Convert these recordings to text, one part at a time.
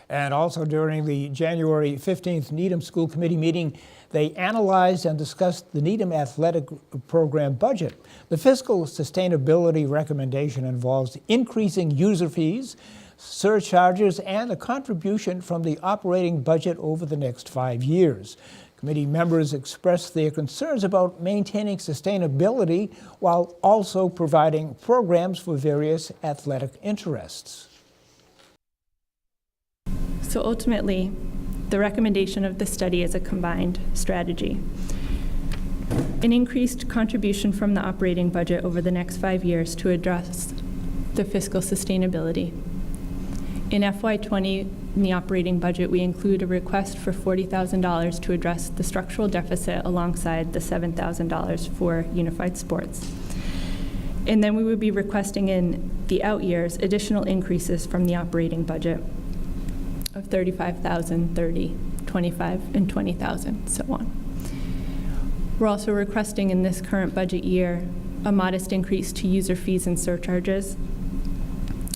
And also during the January 15th Needham School Committee meeting, they analyzed and discussed the Needham athletic program budget. The fiscal sustainability recommendation involves increasing user fees, surcharges, and a contribution from the operating budget over the next 5 years. Committee members expressed their concerns about maintaining sustainability while also providing programs for various athletic interests. So ultimately, the recommendation of the study is a combined strategy. An increased contribution from the operating budget over the next 5 years to address the fiscal sustainability. In FY20, in the operating budget, we include a request for $40,000 to address the structural deficit alongside the $7,000 for unified sports. And then we would be requesting in the out years additional increases from the operating budget of $35,000, $30,000, $25,000, and $20,000, so on. We're also requesting in this current budget year a modest increase to user fees and surcharges,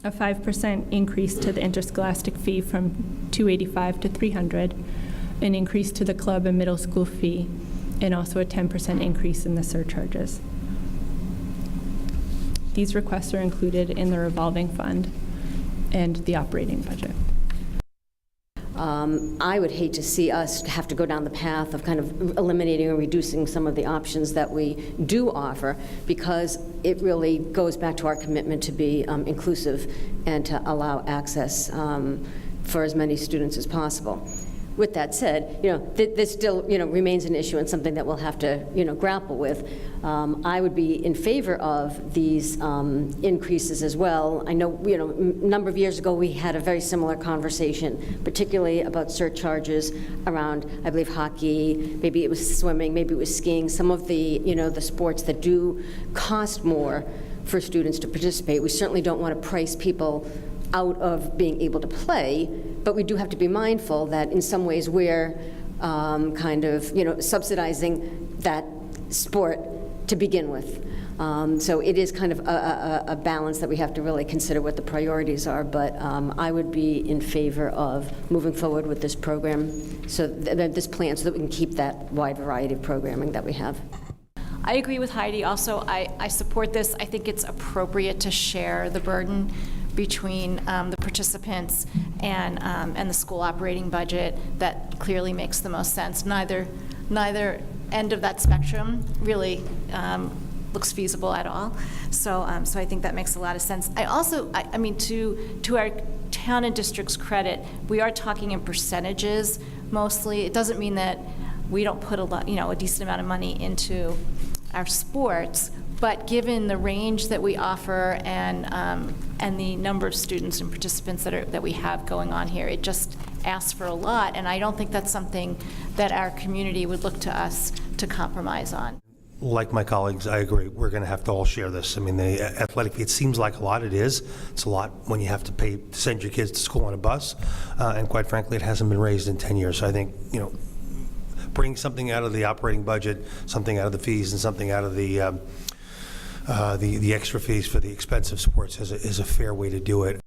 a 5% increase to the interscholastic fee from $285 to $300, an increase to the club and middle school fee, and also a 10% increase in the surcharges. These requests are included in the revolving fund and the operating budget. I would hate to see us have to go down the path of kind of eliminating or reducing some of the options that we do offer, because it really goes back to our commitment to be inclusive and to allow access for as many students as possible. With that said, this still, remains an issue and something that we'll have to, grapple with. I would be in favor of these increases as well. I know, a number of years ago we had a very similar conversation, particularly about surcharges around, I believe, hockey. Maybe it was swimming. Maybe it was skiing. Some of the, the sports that do cost more for students to participate. We certainly don't want to price people out of being able to play, but we do have to be mindful that in some ways we're kind of, subsidizing that sport to begin with. So it is kind of a balance that we have to really consider what the priorities are, but I would be in favor of moving forward with this program, so this plan, so that we can keep that wide variety of programming that we have. I agree with Heidi. Also, I support this. I think it's appropriate to share the burden between the participants and the school operating budget. That clearly makes the most sense. Neither end of that spectrum really looks feasible at all. So I think that makes a lot of sense. I mean, to our town and district's credit, we are talking in percentages mostly. It doesn't mean that we don't put a decent amount of money into our sports, but given the range that we offer and the number of students and participants that we have going on here, it just asks for a lot, and I don't think that's something that our community would look to us to compromise on. Like my colleagues, I agree. We're going to have to all share this. I mean, the athletic fee, it seems like a lot. It is. It's a lot when you have to pay to send your kids to school on a bus, and quite frankly, it hasn't been raised in 10 years. So I think, bring something out of the operating budget, something out of the fees, and something out of the extra fees for the expensive sports is a fair way to do it.